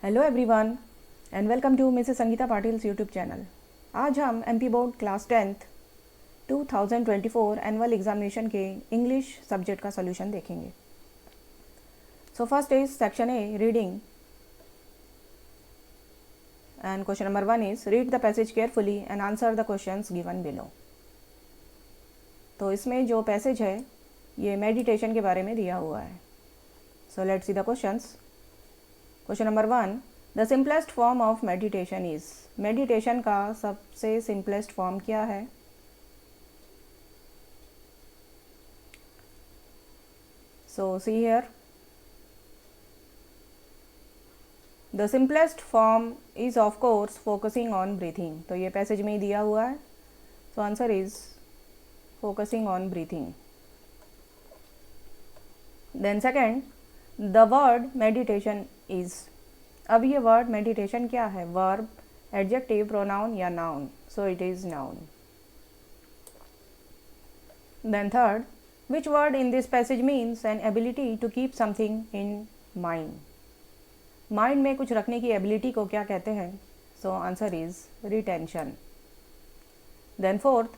Hello everyone and welcome to Mrs Sangeeta Patil's YouTube channel. आज हम MP board class 10th 2024 annual examination के English subject का solution देखेंगे। So first is section A reading and question number 1 is read the passage carefully and answer the questions given below. तो इसमें जो passage है ये मेडिटेशन के बारे में दिया हुआ है। So let's see the questions. Question number 1, the simplest form of meditation is. Meditation का सबसे सिंपलेस्ट फॉर्म क्या है? So see here, the simplest form is of course focusing on breathing. तो ये पैसेज में ही दिया हुआ है। So answer is focusing on breathing. Then second, the word meditation is. अब ये वर्ड मेडिटेशन क्या है? वर्ब, एडजेक्टिव, प्रोनाउन या noun? So it is known. Then third, which word in this passage means an ability to keep something in mind. Mind में कुछ रखने की ability को क्या कहते हैं? So answer is retention. Then fourth,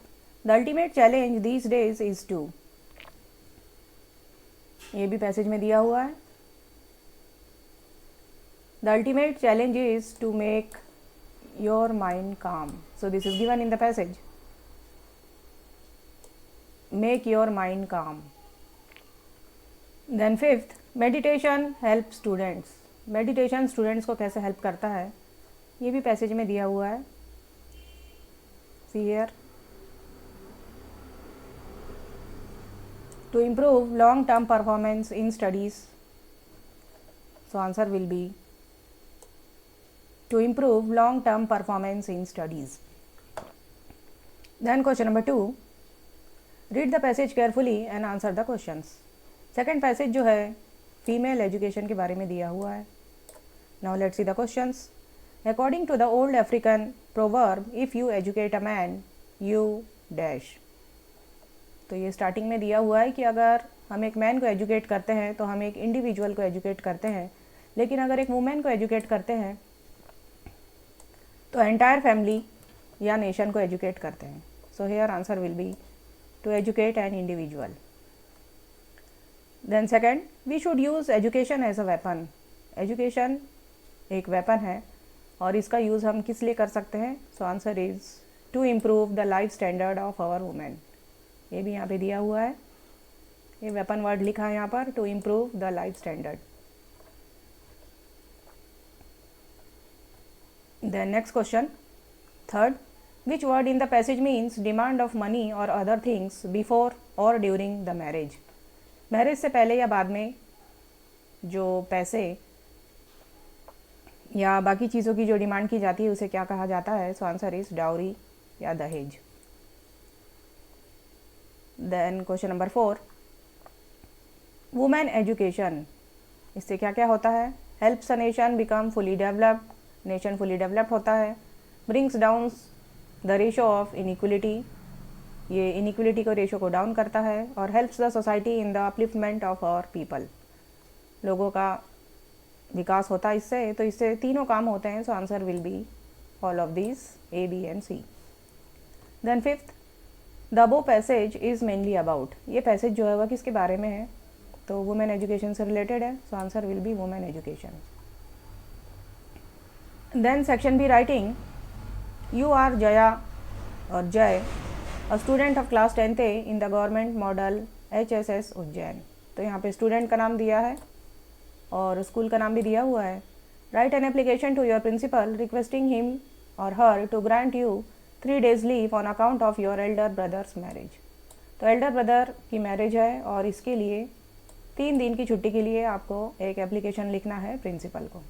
the ultimate challenge these days is to. ये भी पैसेज में दिया हुआ है। The ultimate challenge is to make your mind calm. So this is given in the passage. Make your mind calm. Then fifth, meditation helps students. Meditation students को कैसे help करता है? ये भी passage में दिया हुआ है। See here. To improve long-term performance in studies. So answer will be to improve long-term performance in studies. Then question number 2, read the passage carefully and answer the questions. Second passage जो है female education के बारे में दिया हुआ है। Now let's see the questions. According to the old African proverb, if you educate a man, you dash. तो ये स्टार्टिंग में दिया हुआ है कि अगर हम एक मैन को एजुकेट करते हैं तो हम एक इंडिविजुअल को एजुकेट करते हैं, लेकिन अगर एक वुमेन को एजुकेट करते हैं तो एंटायर फैमिली या नेशन को एजुकेट करते हैं। So here answer will be to educate an individual. Then second, we should use education as a weapon. Education एक वेपन है और इसका यूज़ हम किस लिए कर सकते हैं? So answer is to improve the life standard of our women. ये भी यहाँ पे दिया हुआ है, ये वेपन वर्ड लिखा है यहाँ पर, to improve the life standard. Then next question, third, which word in the passage means demand of money or other things before or during the marriage? Marriage से पहले या बाद में जो पैसे या बाकी चीज़ों की जो डिमांड की जाती है उसे क्या कहा जाता है? सो आंसर इज डाउरी या दहेज। Then question number 4, women education, इससे क्या क्या होता है? Helps a nation become fully developed, nation fully developed होता है। Brings down the ratio of inequality, ये इनइक्वलिटी को रेशो को डाउन करता है। और helps the society in the upliftment of our people, लोगों का विकास होता है इससे। तो इससे तीनों काम होते हैं। So answer will be all of this, A, B and C. Then fifth, the above passage is mainly about. ये पैसेज जो है वह किसके बारे में है? तो वुमेन एजुकेशन से रिलेटेड है। So answer will be women education. Then section B writing, you are Jaya or Jay, a student of class 10th A in the government model HSS Ujjain. तो यहाँ पे स्टूडेंट का नाम दिया है और स्कूल का नाम भी दिया हुआ है। Write an application to your principal requesting him or her to grant you 3 days leave on account of your elder brother's marriage. तो एल्डर ब्रदर की मैरिज है और इसके लिए 3 दिन की छुट्टी के लिए आपको एक एप्लीकेशन लिखना है प्रिंसिपल को।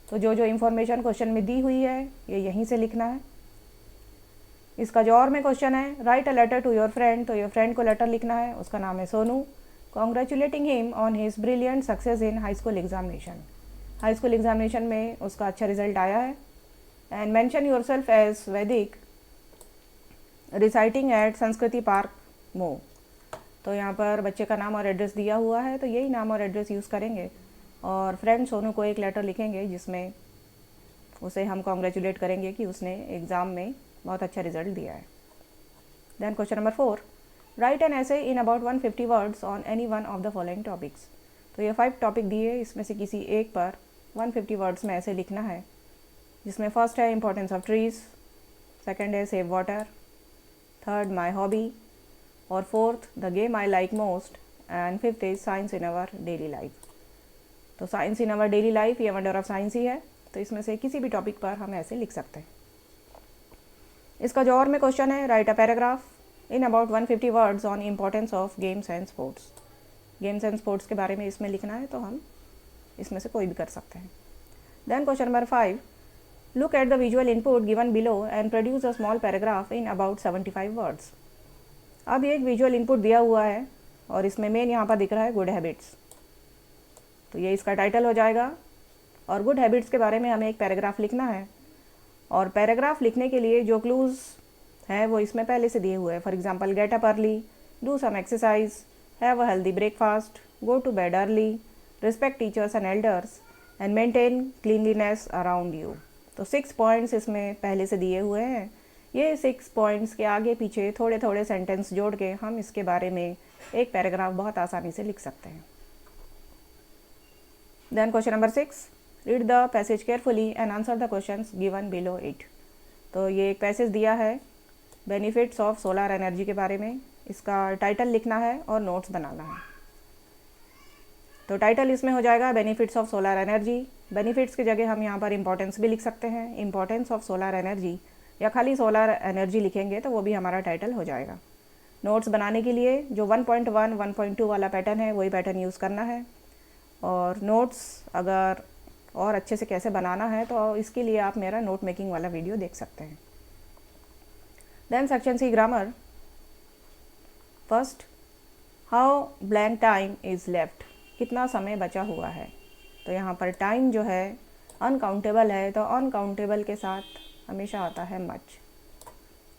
तो जो जो इन्फॉर्मेशन क्वेश्चन में दी हुई है ये यहीं से लिखना है। इसका जो और में क्वेश्चन है, write a letter to your friend, तो योर फ्रेंड को लेटर लिखना है, उसका नाम है Sonu, congratulating him on his brilliant success in high school examination. High school examination में उसका अच्छा रिजल्ट आया है। And mention yourself as Vaidik residing at Sanskriti park मो। तो यहाँ पर बच्चे का नाम और एड्रेस दिया हुआ है, तो यही नाम और एड्रेस यूज़ करेंगे और फ्रेंड सोनू को एक लेटर लिखेंगे जिसमें उसे हम कॉन्ग्रेचुलेट करेंगे कि उसने एग्ज़ाम में बहुत अच्छा रिजल्ट दिया है। Then question number 4, write an essay in about 150 words on any one of the following topics. तो ये 5 टॉपिक दिए, इसमें से किसी एक पर 150 वर्ड्स में ऐसे लिखना है, जिसमें फर्स्ट है इंपॉर्टेंस ऑफ ट्रीज, सेकेंड है save water, third my hobby, और fourth the game I like most, and fifth is science in our daily life. तो science in our daily life ये वंडर ऑफ साइंस ही है, तो इसमें से किसी भी टॉपिक पर हम ऐसे लिख सकते हैं। इसका जो और में क्वेश्चन है, write a paragraph in about 150 words on importance of games and sports. Games and sports के बारे में इसमें लिखना है, तो हम इसमें से कोई भी कर सकते हैं। Then question number 5, look at the visual input given below and produce a small paragraph in about 75 words. अब ये एक विजुअल इनपुट दिया हुआ है और इसमें मेन यहाँ पर दिख रहा है गुड हैबिट्स, तो ये इसका टाइटल हो जाएगा। और गुड हैबिट्स के बारे में हमें एक पैराग्राफ लिखना है, और पैराग्राफ लिखने के लिए जो क्लूज़ हैं वो इसमें पहले से दिए हुए हैं। For example, get up early, do some exercise, have a healthy breakfast, go to bed early, respect teachers and elders, and maintain cleanliness around you. तो 6 पॉइंट्स इसमें पहले से दिए हुए हैं। ये 6 पॉइंट्स के आगे पीछे थोड़े थोड़े सेंटेंस जोड़ के हम इसके बारे में एक पैराग्राफ बहुत आसानी से लिख सकते हैं। Then question number 6, read the passage carefully and answer the questions given below it. तो ये एक पैसेज दिया है बेनिफिट्स ऑफ सोलर एनर्जी के बारे में, इसका टाइटल लिखना है और नोट्स बनाना है। तो टाइटल इसमें हो जाएगा benefits of solar energy. Benefits की जगह हम यहाँ पर इंपॉर्टेंस भी लिख सकते हैं, इंपॉर्टेंस ऑफ सोलर एनर्जी, या खाली सोलर एनर्जी लिखेंगे तो वो भी हमारा टाइटल हो जाएगा। नोट्स बनाने के लिए जो 1.1, 1.2 वाला पैटर्न है वही पैटर्न यूज़ करना है। और नोट्स अगर और अच्छे से कैसे बनाना है तो इसके लिए आप मेरा नोट मेकिंग वाला वीडियो देख सकते हैं। Then section C grammar. First, how blank time is left, कितना समय बचा हुआ है। तो यहाँ पर टाइम जो है अनकाउंटेबल है, तो अनकाउंटेबल के साथ हमेशा आता है much,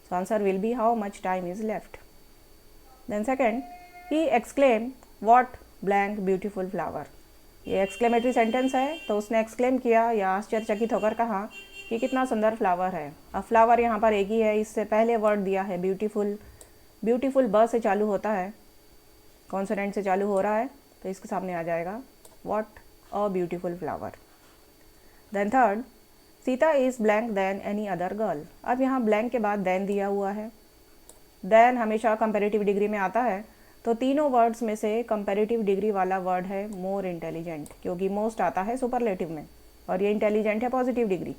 so answer will be how much time is left. Then second, he exclaim what blank beautiful flower. ये एक्सक्लेमेटरी सेंटेंस है, तो उसने एक्सक्लेम किया या आश्चर्यचकित होकर कहा कि कितना सुंदर फ्लावर है। अब फ्लावर यहाँ पर एक ही है, इससे पहले वर्ड दिया है ब्यूटीफुल। ब्यूटीफुल ब से चालू होता है, कॉन्सोनेंट से चालू हो रहा है, तो इसके सामने आ जाएगा what a beautiful flower. Then third, Sita is blank than any other girl. अब यहाँ ब्लैंक के बाद देन दिया हुआ है। देन हमेशा कंपैरेटिव डिग्री में आता है, तो तीनों वर्ड्स में से कंपैरेटिव डिग्री वाला वर्ड है मोर इंटेलिजेंट, क्योंकि मोस्ट आता है सुपरलेटिव में और ये इंटेलिजेंट है पॉजिटिव डिग्री।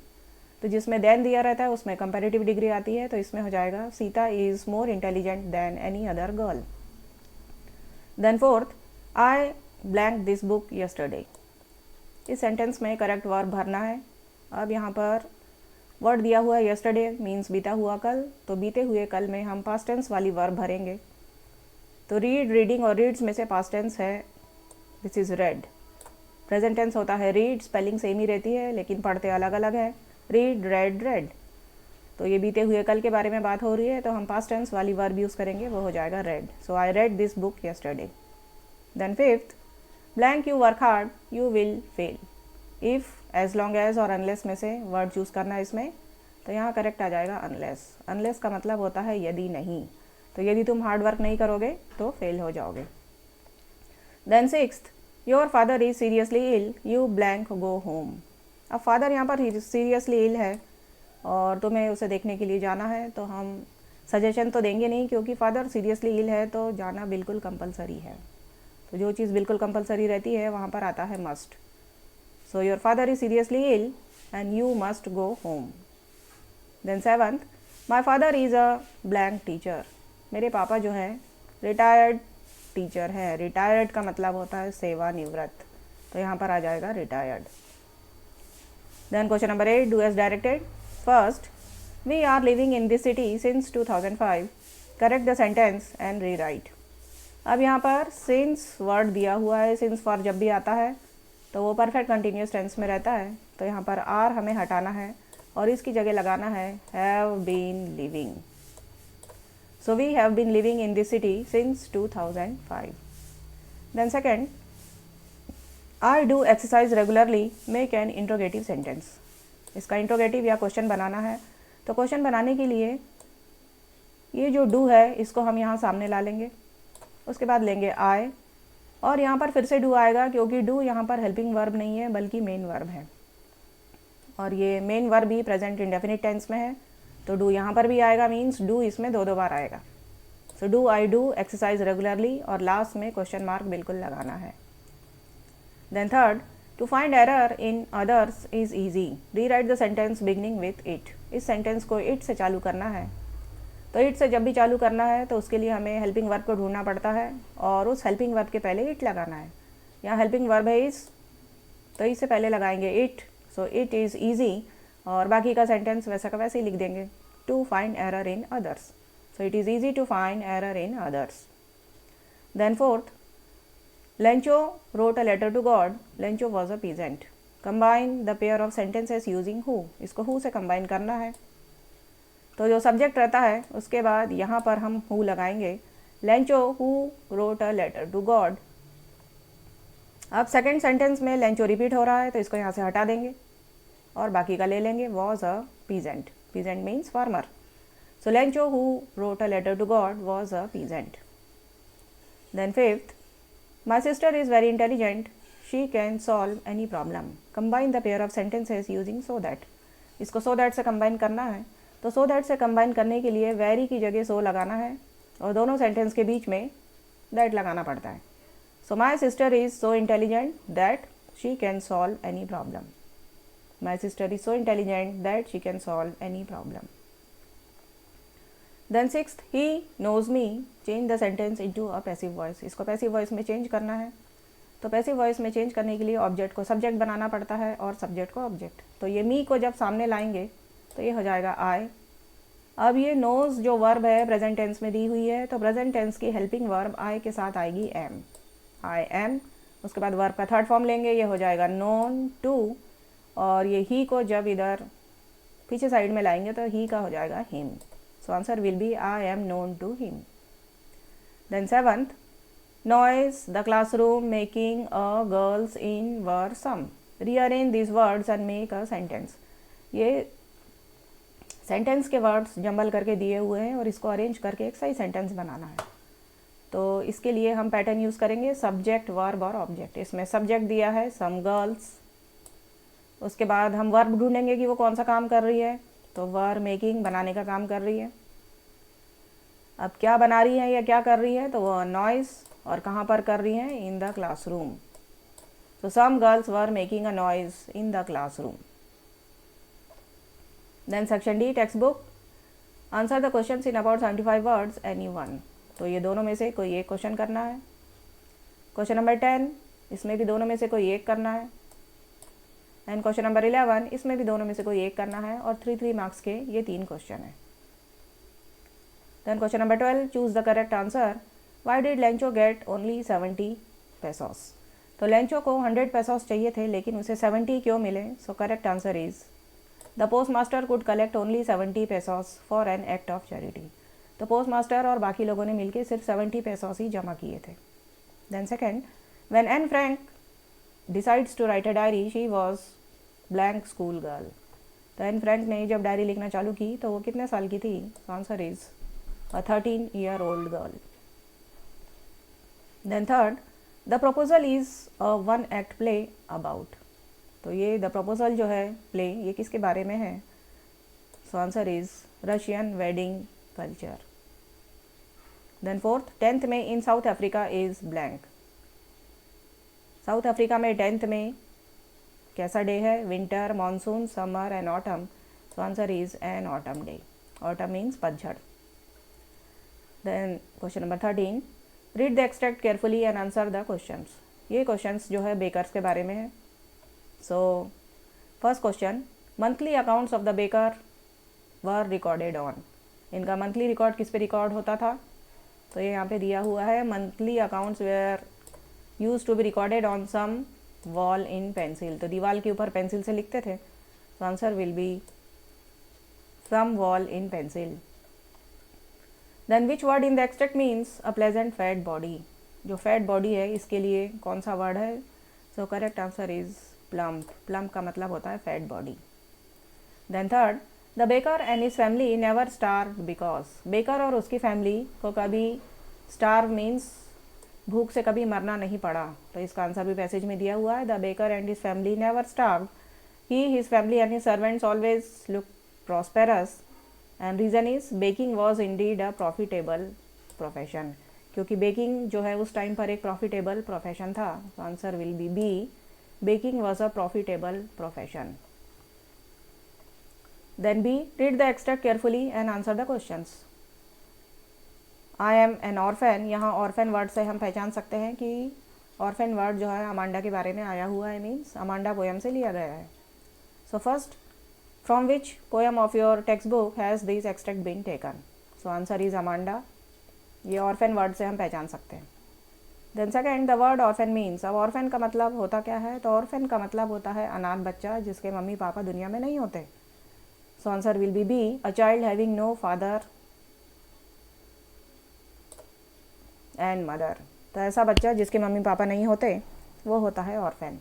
तो जिसमें देन दिया रहता है उसमें कंपैरेटिव डिग्री आती है, तो इसमें हो जाएगा Sita is more intelligent than any other girl. Then fourth, I blank this book yesterday. इस सेंटेंस में करेक्ट वर्ब भरना है। अब यहाँ पर वर्ड दिया हुआ है यस्टरडे मीन्स बीता हुआ कल, तो बीते हुए कल में हम पास्ट टेंस वाली वर्ब भरेंगे। तो रीड, रीडिंग और रीड्स में से पास्ट टेंस है this is read. Present tense होता है रीड, स्पेलिंग सेम ही रहती है लेकिन पढ़ते अलग अलग है, रीड, रेड, रेड। तो ये बीते हुए कल के बारे में बात हो रही है, तो हम पास्ट टेंस वाली वर्ब यूज़ करेंगे, वो हो जाएगा read. So I read this book yesterday. Then fifth, blank you work hard you will fail. If, as long as और अनलेस में से वर्ड चूज़ करना है इसमें, तो यहाँ करेक्ट आ जाएगा अनलेस। अनलेस का मतलब होता है यदि नहीं, तो यदि तुम हार्ड वर्क नहीं करोगे तो फेल हो जाओगे। Then sixth, your father is seriously ill you blank go home. अब फादर यहाँ पर सीरियसली इल है और तुम्हें उसे देखने के लिए जाना है, तो हम सजेशन तो देंगे नहीं, क्योंकि फादर सीरियसली इल है तो जाना बिल्कुल कंपलसरी है। तो जो चीज़ बिल्कुल कंपलसरी रहती है वहाँ पर आता है must. So your father is seriously ill and you must go home. Then seventh, my father is a blank teacher. मेरे पापा जो है रिटायर्ड टीचर है। रिटायर्ड का मतलब होता है सेवानिवृत्त, तो यहाँ पर आ जाएगा retired. Then question number 8, do as directed. First, we are living in this city since 2005। Correct the sentence and rewrite. अब यहाँ पर सिंस वर्ड दिया हुआ है, सिंस फॉर जब भी आता है तो वो परफेक्ट कंटिन्यूस टेंस में रहता है, तो यहाँ पर आर हमें हटाना है और इसकी जगह लगाना है have been living. So we have been living in this city since 2005. Then second, I do exercise regularly make an interrogative sentence. इसका इंट्रोगेटिव या क्वेश्चन बनाना है। तो क्वेश्चन बनाने के लिए ये जो डू है इसको हम यहाँ सामने ला लेंगे, उसके बाद लेंगे आई, और यहाँ पर फिर से डू आएगा क्योंकि डू यहाँ पर हेल्पिंग वर्ब नहीं है बल्कि मेन वर्ब है, और ये मेन वर्ब भी प्रेजेंट इंडेफिनिट टेंस में है, तो डू यहाँ पर भी आएगा, मीन्स डू इसमें दो बार आएगा। So do I do exercise regularly, और लास्ट में क्वेश्चन मार्क बिल्कुल लगाना है। Then third, to find error in others is easy, rewrite the sentence beginning with it. इस सेंटेंस को इट से चालू करना है, तो इट से जब भी चालू करना है तो उसके लिए हमें हेल्पिंग वर्ब को ढूंढना पड़ता है, और उस हेल्पिंग वर्ब के पहले इट लगाना है। यहाँ हेल्पिंग वर्ब है इस, तो इससे पहले लगाएंगे it, so it is easy, और बाकी का सेंटेंस वैसा का वैसे ही लिख देंगे, to find error in others. So it is easy to find error in others. Then fourth, Lencho wrote a letter to God, Lencho was a peasant. Combine the pair of sentences using who, इसको who से combine करना है। तो जो subject रहता है उसके बाद यहाँ पर हम हु लगाएंगे, Lencho who wrote a letter to God. अब सेकंड सेंटेंस में लेंचो रिपीट हो रहा है तो इसको यहाँ से हटा देंगे और बाकी का ले लेंगे, was a peasant. Peasant means farmer. So Lencho who wrote a letter to God was a peasant. Then fifth, my sister is very intelligent, she can solve any problem. Combine the pair of sentences using so that. इसको so that से combine करना है, तो so that से combine करने के लिए very की जगह सो लगाना है और दोनों सेंटेंस के बीच में दैट लगाना पड़ता है। So my sister is so intelligent that she can solve any problem. My sister is so intelligent that she can solve any problem. Then sixth, he knows me, change the sentence into a passive voice. इसको passive voice में change करना है, तो passive voice में change करने के लिए object को सब्जेक्ट बनाना पड़ता है और सब्जेक्ट को ऑब्जेक्ट। तो ये मी को जब सामने लाएंगे तो ये हो जाएगा आई। अब ये नोज जो वर्ब है प्रेजेंट टेंस में दी हुई है, तो प्रेजेंट टेंस की हेल्पिंग वर्ब आई के साथ आएगी एम, आई एम। उसके बाद वर्ब का थर्ड फॉर्म लेंगे, ये हो जाएगा नोन टू, और ये ही को जब इधर पीछे साइड में लाएंगे तो ही का हो जाएगा him. So answer will be I am known to him. Then seventh, noise the classroom making a girls in were some, rearrange this words and make a sentence. ये सेंटेंस के वर्ड्स जंबल करके दिए हुए हैं और इसको arrange करके एक सही सेंटेंस बनाना है। तो इसके लिए हम पैटर्न यूज़ करेंगे सब्जेक्ट, वर्ब और ऑब्जेक्ट। इसमें सब्जेक्ट दिया है सम गर्ल्स, उसके बाद हम वर्ब ढूंढेंगे कि वो कौन सा काम कर रही है, तो वर मेकिंग बनाने का काम कर रही है। अब क्या बना रही है या क्या कर रही है, तो वो नॉइस, और कहाँ पर कर रही है, इन द क्लासरूम। तो some girls were making a noise in the classroom. Then section D, text book, answer the question in about 75 words any one. तो ये दोनों में से कोई एक क्वेश्चन करना है। क्वेश्चन नंबर 10, इसमें भी दोनों में से कोई एक करना है। एंड क्वेश्चन नंबर 11, इसमें भी दोनों में से कोई एक करना है, और 3 मार्क्स के ये 3 क्वेश्चन है। Then question number 12, choose the correct answer, why did Lencho get only 70 pesos. तो लेंचो को 100 पेसोस चाहिए थे लेकिन उसे 70 क्यों मिले। सो correct answer is the post master could collect only 70 pesos for an act of charity. तो पोस्ट मास्टर और बाकी लोगों ने मिलकर सिर्फ 70 पेसोस ही जमा किए थे। Then second, when Anne Frank decides to write a diary she was blank school girl. तो एन फ्रैंक ने जब डायरी लिखना चालू की तो वो कितने साल की थी। Answer is a 13-year-old girl. Then third, the proposal is a 1 act play about. तो ये द प्रपोजल जो है प्ले, ये किसके बारे में है। So answer is Russian wedding culture. Then fourth, 10th में in South Africa is blank. South Africa में 10th में कैसा डे है, winter, monsoon, summer and autumn. So answer is an autumn day. Autumn means पतझड़। Then question number 13, read the extract carefully and answer the questions. ये questions जो है bakers के बारे में है। So first question, monthly accounts of the baker were recorded on. इनका monthly record किस पे रिकॉर्ड होता था, तो ये यहाँ पे दिया हुआ है, monthly accounts were used to be recorded on some wall in pencil. तो दीवार के ऊपर पेंसिल से लिखते थे। तो answer will be some wall in pencil. Then which word in the extract means a pleasant fat body. जो fat body है इसके लिए कौन सा वर्ड है। So correct answer is plump. Plump का मतलब होता है fat body. Then third, the baker and his family never starve because. Baker और उसकी फैमिली को कभी स्टार्व मीन्स भूख से कभी मरना नहीं पड़ा. तो इसका आंसर भी पैसेज में दिया हुआ है. The baker and his family never starve. He, his family and his servants always look prosperous. And reason is baking was indeed a profitable profession. क्योंकि बेकिंग जो है उस टाइम पर एक प्रॉफिटेबल प्रोफेशन था. तो answer will be B. Baking was a profitable profession. Then B, read the extract carefully and answer the questions. I am an orphan. यहाँ orphan word से हम पहचान सकते हैं कि ऑर्फेन वर्ड जो है अमांडा के बारे में आया हुआ है. मीन्स अमांडा पोएम से लिया गया है. So first, from which poem of your textbook has this extract been taken. So answer is Amanda. ये ऑर्फेन वर्ड से हम पहचान सकते हैं. Then second, the word orphan means. अब ऑर्फेन का मतलब होता क्या है? तो ऑर्फेन का मतलब होता है अनाथ बच्चा जिसके मम्मी पापा दुनिया में नहीं होते. So answer will be B. A child having no father and mother. तो ऐसा बच्चा जिसके मम्मी पापा नहीं होते वो होता है orphan.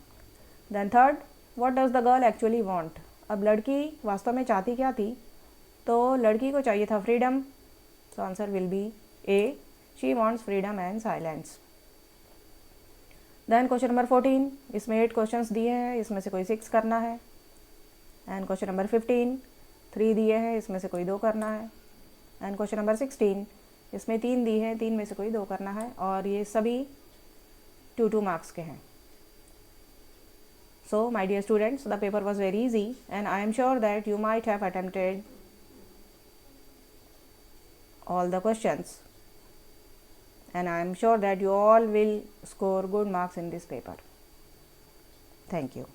Then third, what does the girl actually want. अब लड़की वास्तव में चाहती क्या थी? तो लड़की को चाहिए था freedom. So answer will be A. She wants freedom and silence. Then question number 14. इसमें 8 क्वेश्चंस दिए हैं, इसमें से कोई 6 करना है. एंड क्वेश्चन नंबर 15, 3 दिए हैं, इसमें से कोई 2 करना है. एंड क्वेश्चन नंबर 16, इसमें 3 दी है, 3 में से कोई 2 करना है. और ये सभी 2-2 मार्क्स के हैं. So, my dear students, the paper was very easy and I am sure that you might have attempted all the questions and I am sure that you all will score good marks in this paper. Thank you.